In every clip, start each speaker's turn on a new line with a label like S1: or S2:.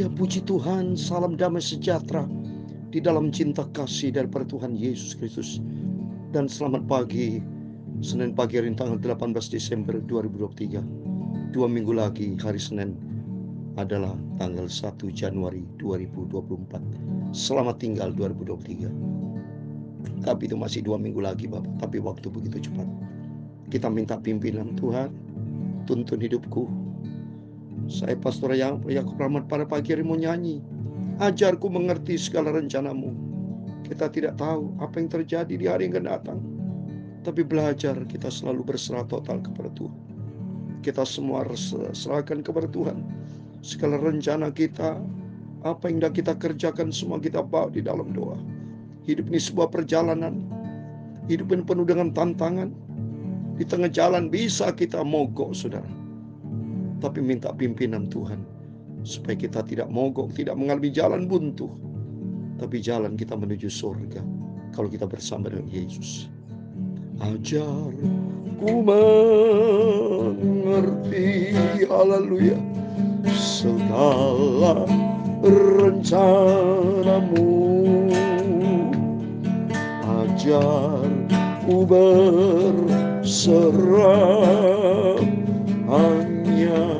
S1: Ya puji Tuhan, salam damai sejahtera di dalam cinta kasih daripada Tuhan Yesus Kristus. Dan selamat pagi, Senin pagi hari tanggal 18 Desember 2023. 2 minggu lagi hari Senin adalah tanggal 1 Januari 2024. Selamat tinggal 2023. Tapi itu masih 2 minggu lagi Bapak, tapi waktu begitu cepat. Kita minta pimpinan Tuhan, tuntun hidupku. Saya Pastor Yakub Rahmat pada pagi hari mau nyanyi. Ajarku mengerti segala rencanamu. Kita tidak tahu apa yang terjadi di hari yang akan datang, tapi belajar kita selalu berserah total kepada Tuhan. Kita semua serahkan kepada Tuhan. Segala rencana kita, apa yang kita kerjakan, semua kita bawa di dalam doa. Hidup ini sebuah perjalanan. Hidup ini penuh dengan tantangan. Di tengah jalan bisa kita mogok, saudara. Tapi minta pimpinan Tuhan supaya kita tidak mogok, tidak mengalami jalan buntu, tapi jalan kita menuju surga kalau kita bersama dengan Yesus. Ajarku mengerti, haleluya, segala rencanamu. Ajarku berserah hanya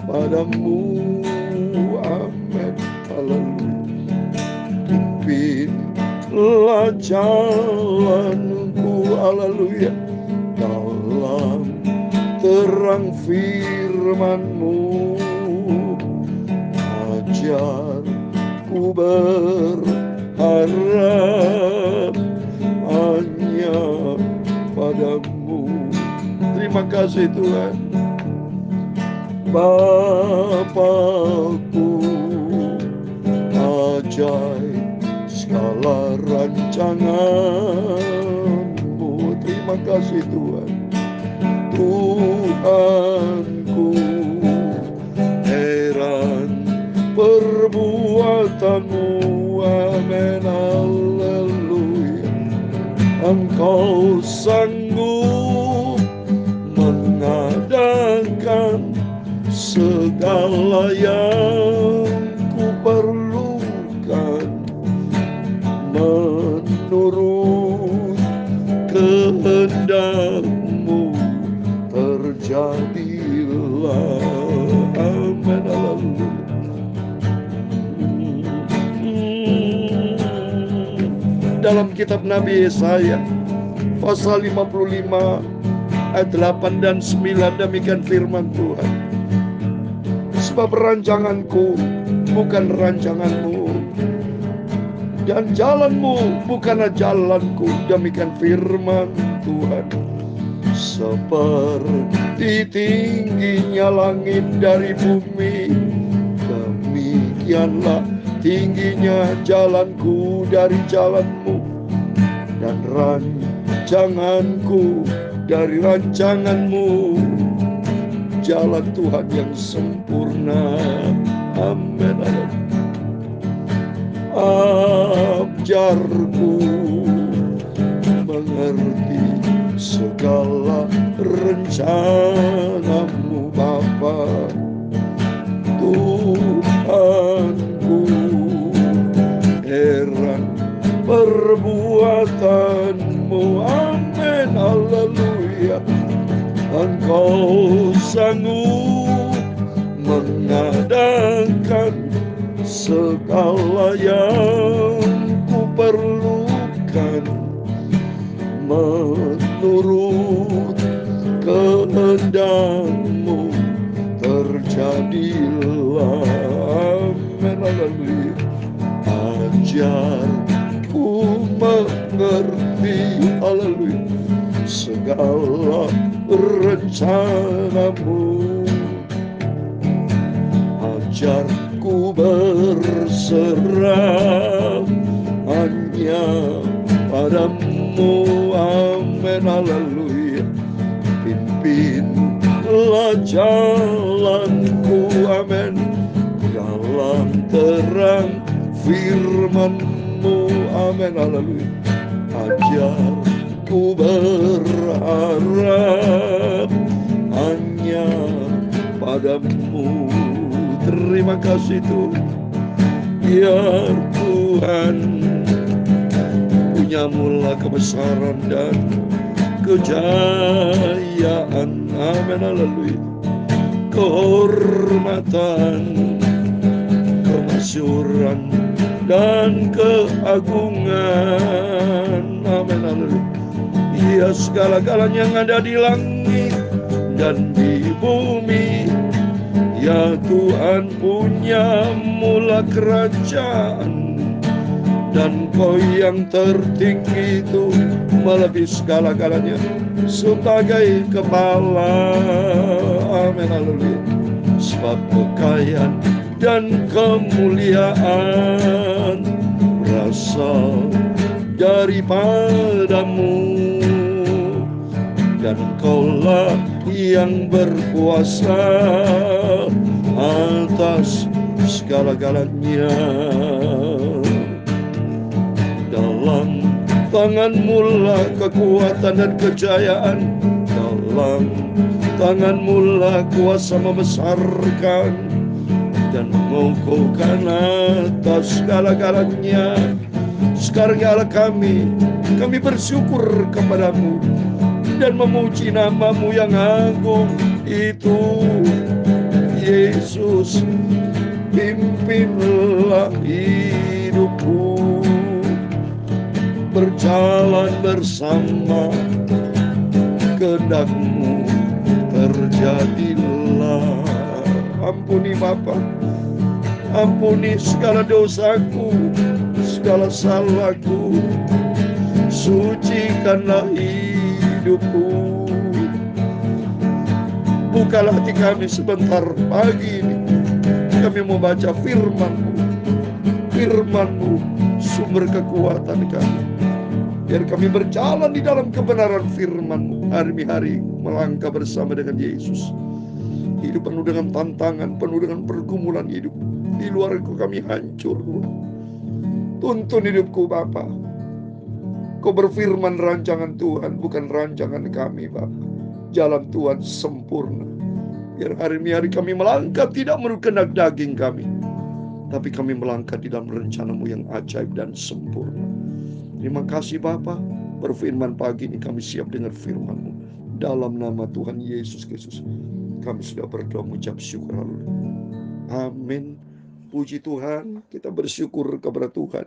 S1: padamu. Amin, haleluya. Pimpinlah jalanku, haleluya, dalam terang firman-Mu. Ajarku berharap hanya padamu. Terima kasih Tuhan. Bapakku, ajaib segala rancangan-Mu. Terima kasih Tuhan. Tuhanku, heran perbuatan-Mu. Amin, haleluya. Engkau sanggup mengadakan segala yang ku perlukan, menurut kehendak-Mu terjadilah. Amin, haleluya. Dalam kitab Nabi Yesaya pasal 55 ayat 8 dan 9 demikian firman Tuhan. Sebab rancanganku bukan rancanganmu, dan jalanmu bukanlah jalanku, demikian firman Tuhan. Seperti tingginya langit dari bumi, demikianlah tingginya jalanku dari jalanmu, dan rancanganku dari rancanganmu. Jalan Tuhan yang sempurna. Amin. Ajarku mengerti segala rencana-Mu Bapa. Tuhanku, heran perbuatan-Mu. Amin, haleluya. Engkau sanggup mengadakan segala yang ku perlukan, menurut kehendak-Mu terjadilah. Amin, haleluya. Ajarku mengerti, haleluya, segala rencana-Mu. Ajarku berserah hanya padamu. Amin, haleluya. Pimpinlah jalanku, amin, dalam terang firman-Mu. Amin, haleluya. Ajarku berharap hanya padamu. Terima kasih Tuhan. Biar Tuhan punya mula kebesaran dan kejayaan. Amin, haleluya. Kehormatan, kemasyuran, dan keagungan. Amin, haleluya. Ya, segala-galanya yang ada di langit dan di bumi, ya Tuhan punya mula kerajaan. Dan Kau yang tertinggi itu melebihi segala-galanya sebagai kepala. Amin, haleluya. Sebab kekayaan dan kemuliaan berasal daripadamu, dan Kaulah yang berkuasa atas segala-galanya. Dalam tangan-Mu lah kekuatan dan kejayaan, dalam tangan-Mu lah kuasa membesarkan dan mengukuhkan atas segala-galanya. Sekarang ya Allah, kami bersyukur kepada-Mu dan memuji nama-Mu yang agung itu. Yesus, pimpinlah hidupku, berjalan bersama kehendak-Mu terjadilah. Ampuni Bapa, ampuni segala dosaku, segala salahku, sucikanlah hidupku. Bukalah hati kami sebentar pagi ini. Kami mau baca firman-Mu, firman-Mu sumber kekuatan kami. Biar kami berjalan di dalam kebenaran firman-Mu hari-hari, melangkah bersama dengan Yesus. Hidup penuh dengan tantangan, penuh dengan pergumulan hidup. Di luar kami hancur. Tuntun hidupku Bapa. Kau berfirman rancangan Tuhan bukan rancangan kami Bapa. Jalan Tuhan sempurna. Biar hari-hari kami melangkah tidak menurut kehendak daging kami, tapi kami melangkah di dalam rencana-Mu yang ajaib dan sempurna. Terima kasih Bapa. Berfirman pagi ini kami siap dengar firman-Mu. Dalam nama Tuhan Yesus Kristus kami sudah berdoa mengucap syukur. Amin. Puji Tuhan, kita bersyukur kepada Tuhan.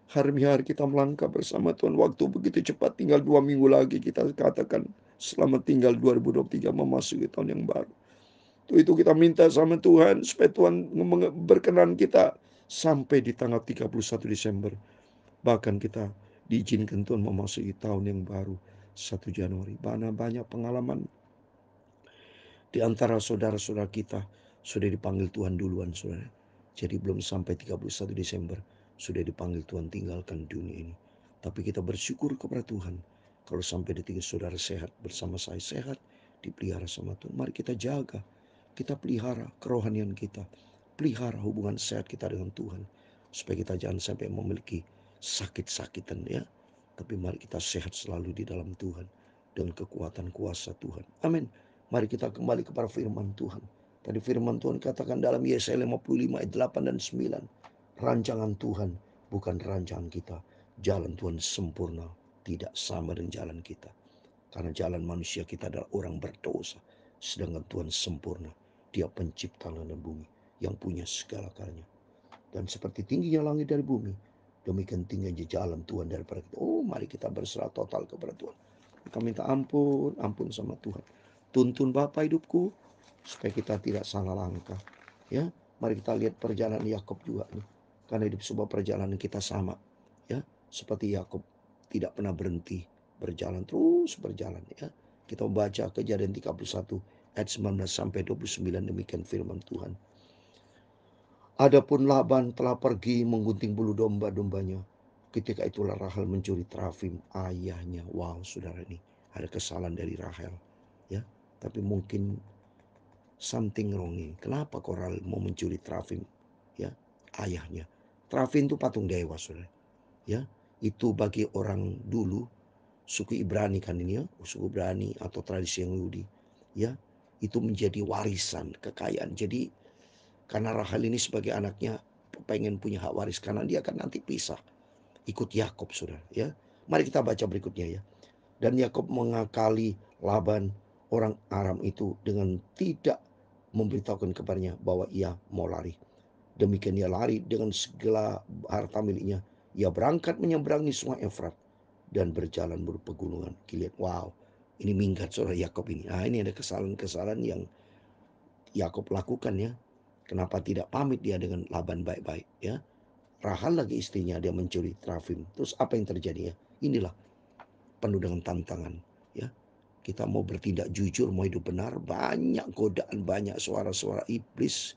S1: Hari-hari kita melangkah bersama Tuhan. Waktu begitu cepat, tinggal 2 minggu lagi kita katakan selamat tinggal 2023 memasuki tahun yang baru. Itu kita minta sama Tuhan supaya Tuhan berkenan kita sampai di tanggal 31 Desember. Bahkan kita diizinkan Tuhan memasuki tahun yang baru 1 Januari. Banyak pengalaman di antara saudara-saudara kita sudah dipanggil Tuhan duluan, saudara. Jadi belum sampai 31 Desember sudah dipanggil Tuhan tinggalkan dunia ini. Tapi kita bersyukur kepada Tuhan kalau sampai detik saudara sehat bersama saya, sehat dipelihara sama Tuhan. Mari kita jaga, kita pelihara kerohanian kita, pelihara hubungan sehat kita dengan Tuhan, supaya kita jangan sampai memiliki sakit-sakitan ya. Tapi mari kita sehat selalu di dalam Tuhan dengan kekuatan kuasa Tuhan. Amin. Mari kita kembali kepada firman Tuhan. Tadi firman Tuhan katakan dalam Yesaya 55 ayat 8 dan 9. Rancangan Tuhan bukan rancangan kita. Jalan Tuhan sempurna, tidak sama dengan jalan kita. Karena jalan manusia kita adalah orang berdosa. Sedangkan Tuhan sempurna. Dia pencipta langit dan bumi yang punya segala-galanya. Dan seperti tingginya langit dari bumi, demikian tingginya jalan Tuhan daripada kita. Oh, mari kita berserah total kepada Tuhan. Kita minta ampun sama Tuhan. Tuntun Bapa hidupku supaya kita tidak salah langkah. Ya, mari kita lihat perjalanan Yakub juga nih. Karena hidup sebuah perjalanan kita sama, ya, seperti Yakub tidak pernah berhenti, berjalan terus berjalan ya. Kita membaca Kejadian 31 ayat 19 sampai 29, demikian firman Tuhan. Adapun Laban telah pergi menggunting bulu domba-dombanya. Ketika itulah Rahel mencuri terafim ayahnya. Wow, saudara, ini ada kesalahan dari Rahel ya. Tapi mungkin something wrong ini. Kenapa kok Rahel mau mencuri terafim ya ayahnya? Terafim itu patung dewa, saudara. Ya, itu bagi orang dulu suku Ibrani kan ini ya, suku Ibrani atau tradisi yang Yahudi ya, itu menjadi warisan kekayaan. Jadi Karena Rahel ini sebagai anaknya pengen punya hak waris karena dia akan nanti pisah ikut Yakob, saudara ya. Mari kita baca berikutnya ya. Dan Yakob mengakali Laban orang Aram itu dengan tidak memberitahukan kepadanya bahwa ia mau lari. Demikian ia lari dengan segala harta miliknya. Ia berangkat menyeberangi sungai Efrat dan berjalan menuju pegunungan Gilead. Wow, ini minggat saudara Yakob ini. Nah, ini ada kesalahan-kesalahan yang Yakob lakukan ya. Kenapa tidak pamit dia dengan Laban baik-baik ya. Rahel lagi istrinya, dia mencuri terafim. Terus apa yang terjadi ya? Inilah penuh dengan tantangan ya. Kita mau bertindak jujur, mau hidup benar, banyak godaan, banyak suara-suara iblis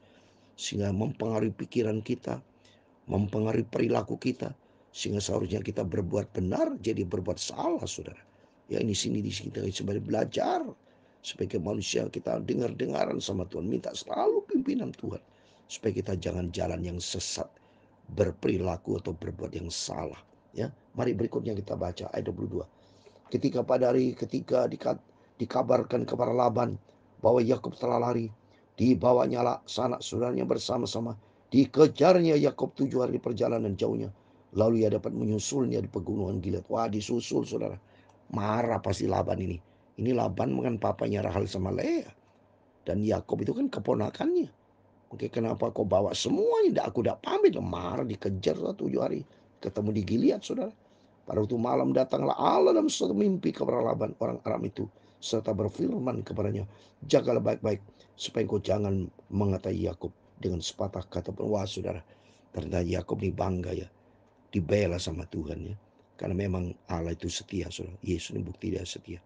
S1: sehingga mempengaruhi pikiran kita, mempengaruhi perilaku kita, sehingga seharusnya kita berbuat benar jadi berbuat salah, saudara. Ya, ini sini di sini kita sebagai belajar sebagai manusia, kita dengar-dengaran sama Tuhan, minta selalu pimpinan Tuhan supaya kita jangan jalan yang sesat, berperilaku atau berbuat yang salah ya. Mari berikutnya kita baca ayat 22. Ketika pada hari ketiga dikabarkan kepada Laban bahwa Yakub telah lari, dibawanya lah sanak saudaranya bersama-sama, dikejarnya Yakub 7 hari perjalanan jauhnya, lalu ia dapat menyusulnya di pegunungan Gilead. Wah, disusul saudara, marah pasti Laban ini. Ini Laban kan papanya Rahel sama Lea, dan Yakub itu kan keponakannya. Oke, kenapa kau bawa semuanya? Aku udah pamit, marah, dikejar 7 hari, ketemu di Gilead saudara. Pada waktu malam datanglah Allah dalam suatu mimpi kepada Laban orang Aram itu, serta berfirman kepadanya, jagalah baik-baik supaya kau jangan mengatai Yakub dengan sepatah kata pun. Wah saudara, ternyata Yakub ini bangga ya, dibela sama Tuhan ya, karena memang Allah itu setia saudara. Yesus ini bukti dia setia.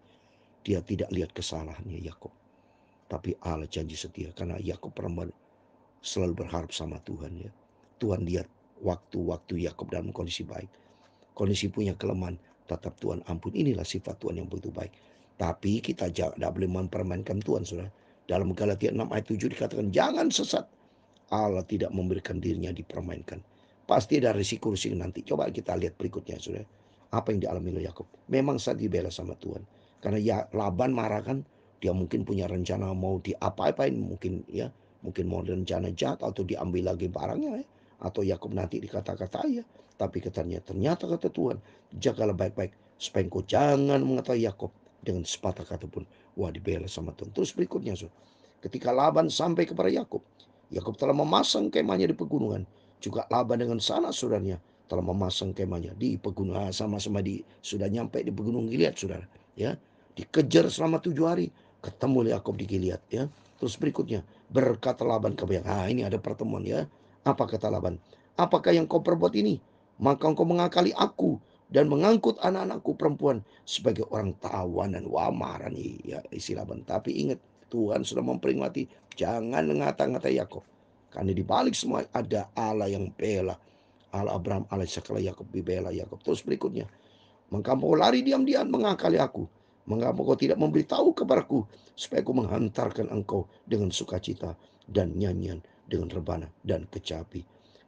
S1: Dia tidak lihat kesalahannya Yakub, tapi Allah janji setia karena Yakub pernah selalu berharap sama Tuhan ya. Tuhan lihat waktu-waktu Yakub dalam kondisi baik, kondisi punya kelemahan, tetap Tuhan ampun. Inilah sifat Tuhan yang begitu baik. Tapi kita tidak boleh mempermainkan Tuhan, saudara. Dalam Galatia 6 ayat 7 dikatakan, jangan sesat. Allah tidak memberikan dirinya dipermainkan. Pasti ada risiko-risiko nanti. Coba kita lihat berikutnya, saudara. Apa yang dialami oleh Yakub. Memang saat dibela sama Tuhan. Karena ya Laban marah kan, dia mungkin punya rencana mau diapa-apain, mungkin ya, mungkin mau rencana jahat atau diambil lagi barangnya ya. Atau Yakub nanti dikata-kata ya. Tapi katanya, ternyata kata Tuhan, jagalah baik-baik supaya engkau jangan mengetahui Yakub dengan sepatah kata pun. Wah, dibela sama Tuhan. Terus berikutnya, saudara. Ketika Laban sampai kepada Yakub, Yakub telah memasang kemahnya di pegunungan. Juga Laban dengan sanak saudaranya telah memasang kemahnya di pegunungan. Sama-sama sudah nyampe di pegunung Gilead, saudara. Ya, dikejar selama 7 hari. Ketemu Yakub di Gilead. Ya. Terus berikutnya, berkata Laban kepada Yakub. Ini ada pertemuan ya. Apa kata Laban? Apakah yang kau perbuat ini? Maka engkau mengakali aku dan mengangkut anak-anakku perempuan sebagai orang tawanan. Wah, marah nih ya isi Laban. Tapi ingat, Tuhan sudah memperingati, jangan ngata-ngatai Yakub. Karena di balik semua ada Allah yang bela. Allah Abraham, Allah Ishak, Allah Yakub, dibela Yakub. Terus berikutnya, maka engkau lari diam-diam mengakali aku. Mengapa kau tidak memberitahu kepadaku supaya aku menghantarkan engkau dengan sukacita dan nyanyian, dengan rebana dan kecapi.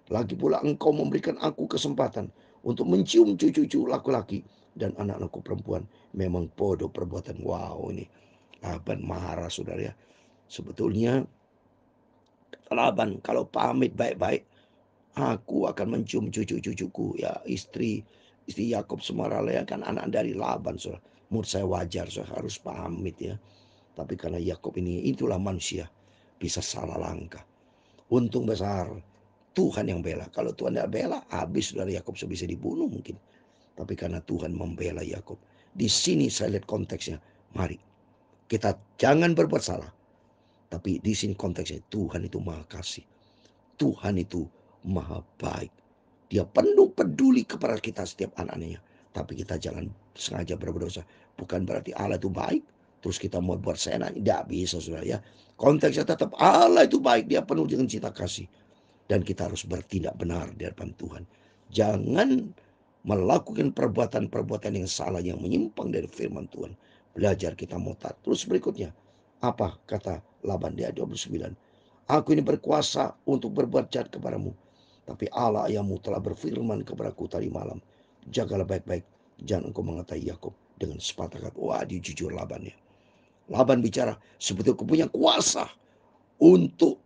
S1: Lagi pula engkau memberikan aku kesempatan untuk mencium cucu-cucu laki-laki dan anak-anakku perempuan. Memang bodoh perbuatan. Wow, ini Laban marah saudara ya. Sebetulnya Laban kalau pamit baik-baik, aku akan mencium cucu-cucuku ya, istri Yakub semua Lea kan anak dari Laban saudara. Menurut saya wajar, saya harus pamit ya. Tapi karena Yakub ini, itulah manusia, bisa salah langkah. Untung besar Tuhan yang bela. Kalau Tuhan tidak bela, habis dari Yakub bisa dibunuh mungkin. Tapi karena Tuhan membela Yakub. Di sini saya lihat konteksnya. Mari kita jangan berbuat salah. Tapi di sini konteksnya, Tuhan itu maha kasih. Tuhan itu maha baik. Dia penuh peduli kepada kita setiap anak-anaknya. Tapi kita jangan sengaja berbuat dosa. Bukan berarti Allah itu baik, terus kita mau buat seenaknya. Tidak bisa saudara ya. Konteksnya tetap Allah itu baik. Dia penuh dengan cinta kasih. Dan kita harus bertindak benar di hadapan Tuhan. Jangan melakukan perbuatan-perbuatan yang salah, yang menyimpang dari firman Tuhan. Belajar kita mau taat. Terus berikutnya, apa kata Laban di ayat 29? Aku ini berkuasa untuk berbuat jahat kepadamu. Tapi Allah ayahmu telah berfirman kepadaku tadi malam. Jagalah baik-baik. Jangan engkau mengatai Yakub dengan sepatah kata. Wah, dia jujur Laban ya. Laban bicara, sebetulnya aku punya kuasa untuk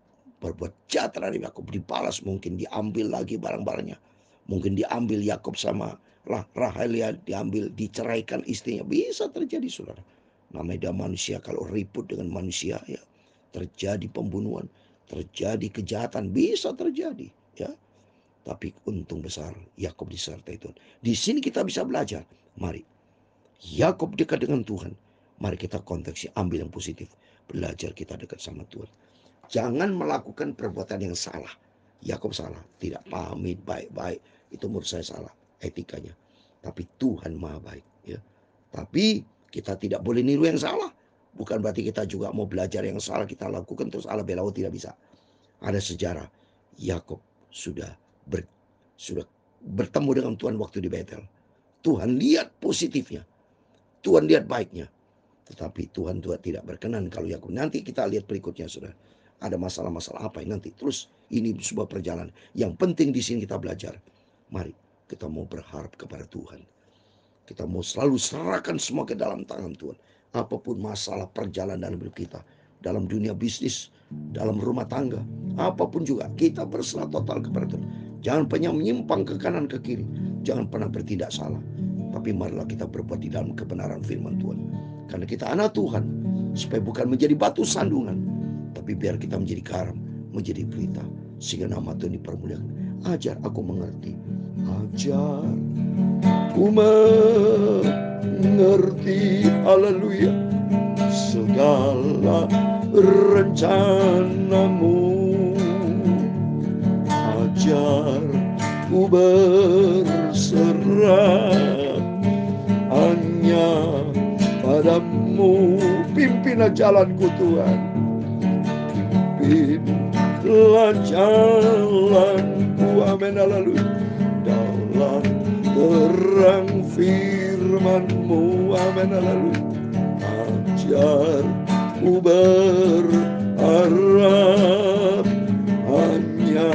S1: berbuat jahat terhadap Yakub, dibalas, mungkin diambil lagi barang-barangnya, mungkin diambil Yakub sama Rahel, ya diambil, diceraikan istrinya, bisa terjadi saudara. Namanya dia manusia, kalau ribut dengan manusia ya terjadi pembunuhan, terjadi kejahatan, bisa terjadi ya. Tapi untung besar Yakub disertai Tuhan. Di sini kita bisa belajar. Mari Yakub dekat dengan Tuhan. Mari kita konteksnya ambil yang positif. Belajar kita dekat sama Tuhan. Jangan melakukan perbuatan yang salah. Yakub salah, tidak pamit baik-baik. Itu menurut saya salah etikanya. Tapi Tuhan Maha baik ya. Tapi kita tidak boleh niru yang salah. Bukan berarti kita juga mau belajar yang salah kita lakukan terus ala belawo, tidak bisa. Ada sejarah. Yakub sudah bertemu dengan Tuhan waktu di Betel. Tuhan lihat positifnya. Tuhan lihat baiknya. Tetapi Tuhan juga tidak berkenan kalau Yakub. Nanti kita lihat berikutnya saudara. Ada masalah-masalah apa yang nanti. Terus ini sebuah perjalanan. Yang penting di sini kita belajar. Mari kita mau berharap kepada Tuhan. Kita mau selalu serahkan semua ke dalam tangan Tuhan. Apapun masalah perjalanan dalam hidup kita. Dalam dunia bisnis, dalam rumah tangga, apapun juga kita berserah total kepada Tuhan. Jangan pernah menyimpang ke kanan ke kiri. Jangan pernah bertindak salah. Tapi marilah kita berbuat di dalam kebenaran firman Tuhan. Karena kita anak Tuhan. Supaya bukan menjadi batu sandungan. Tapi biar kita menjadi garam, menjadi pelita. Sehingga nama Tuhan dipermuliakan. Ajar aku mengerti. Ajar aku mengerti. Haleluya. Segala rencanamu. Ajar ku berserah hanya padamu. Pimpinlah jalanku Tuhan. Pimpinlah jalanku. Amin. Haleluya. Dalam terang firman-Mu. Amin. Haleluya. Ajar ku berharap hanya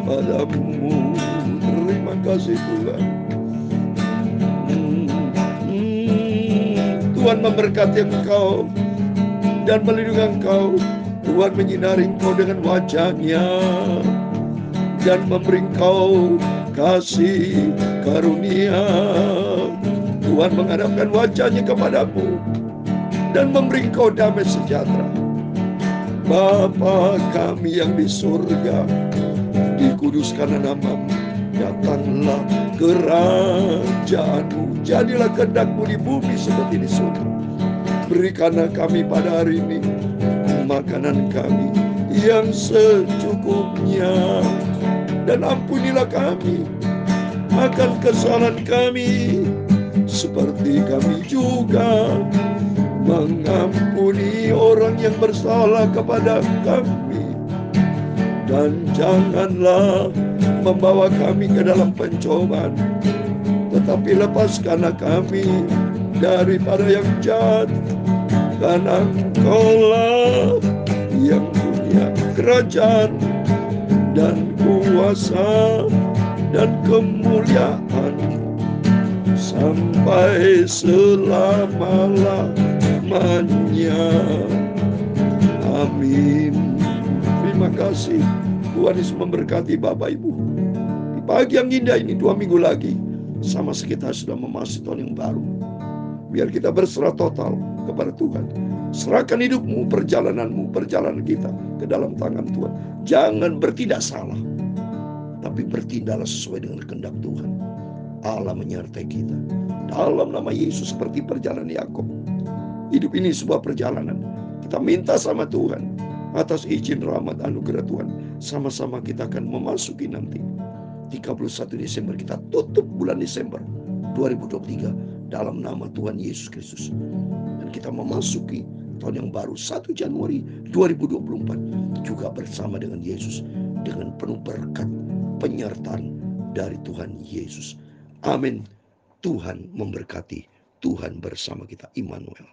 S1: padamu. Terima kasih Tuhan. Tuhan memberkati engkau dan melindungi engkau. Tuhan menyinari engkau dengan wajah-Nya dan memberi engkau kasih karunia. Tuhan menghadapkan wajah-Nya kepadamu dan memberi engkau damai sejahtera. Bapa kami yang di surga, dikuduskanlah nama-Mu. Datanglah kerajaan-Mu. Jadilah kehendak-Mu di bumi seperti di surga. Berikanlah kami pada hari ini makanan kami yang secukupnya. Dan ampunilah kami akan kesalahan kami, seperti kami juga mengampuni orang yang bersalah kepada kami. Dan janganlah membawa kami ke dalam pencobaan, tetapi lepaskanlah kami daripada yang jahat. Karena Engkau-lah yang punya kerajaan dan kuasa dan kemuliaan sampai selama-lamanya. Amin. Terima kasih. Tuhan Yesus memberkati Bapak Ibu. Di pagi yang indah ini, 2 minggu lagi, sama sekitar sudah memasuki tahun yang baru. Biar kita berserah total kepada Tuhan. Serahkan hidupmu, perjalananmu, perjalanan kita ke dalam tangan Tuhan. Jangan bertindak salah, tapi bertindaklah sesuai dengan kehendak Tuhan. Allah menyertai kita. Dalam nama Yesus, seperti perjalanan Yakub. Hidup ini sebuah perjalanan. Kita minta sama Tuhan atas izin rahmat anugerah Tuhan. Sama-sama kita akan memasuki nanti 31 Desember. Kita tutup bulan Desember 2023 dalam nama Tuhan Yesus Kristus. Dan kita memasuki tahun yang baru 1 Januari 2024 juga bersama dengan Yesus, dengan penuh berkat penyertaan dari Tuhan Yesus. Amin. Tuhan memberkati. Tuhan bersama kita. Immanuel.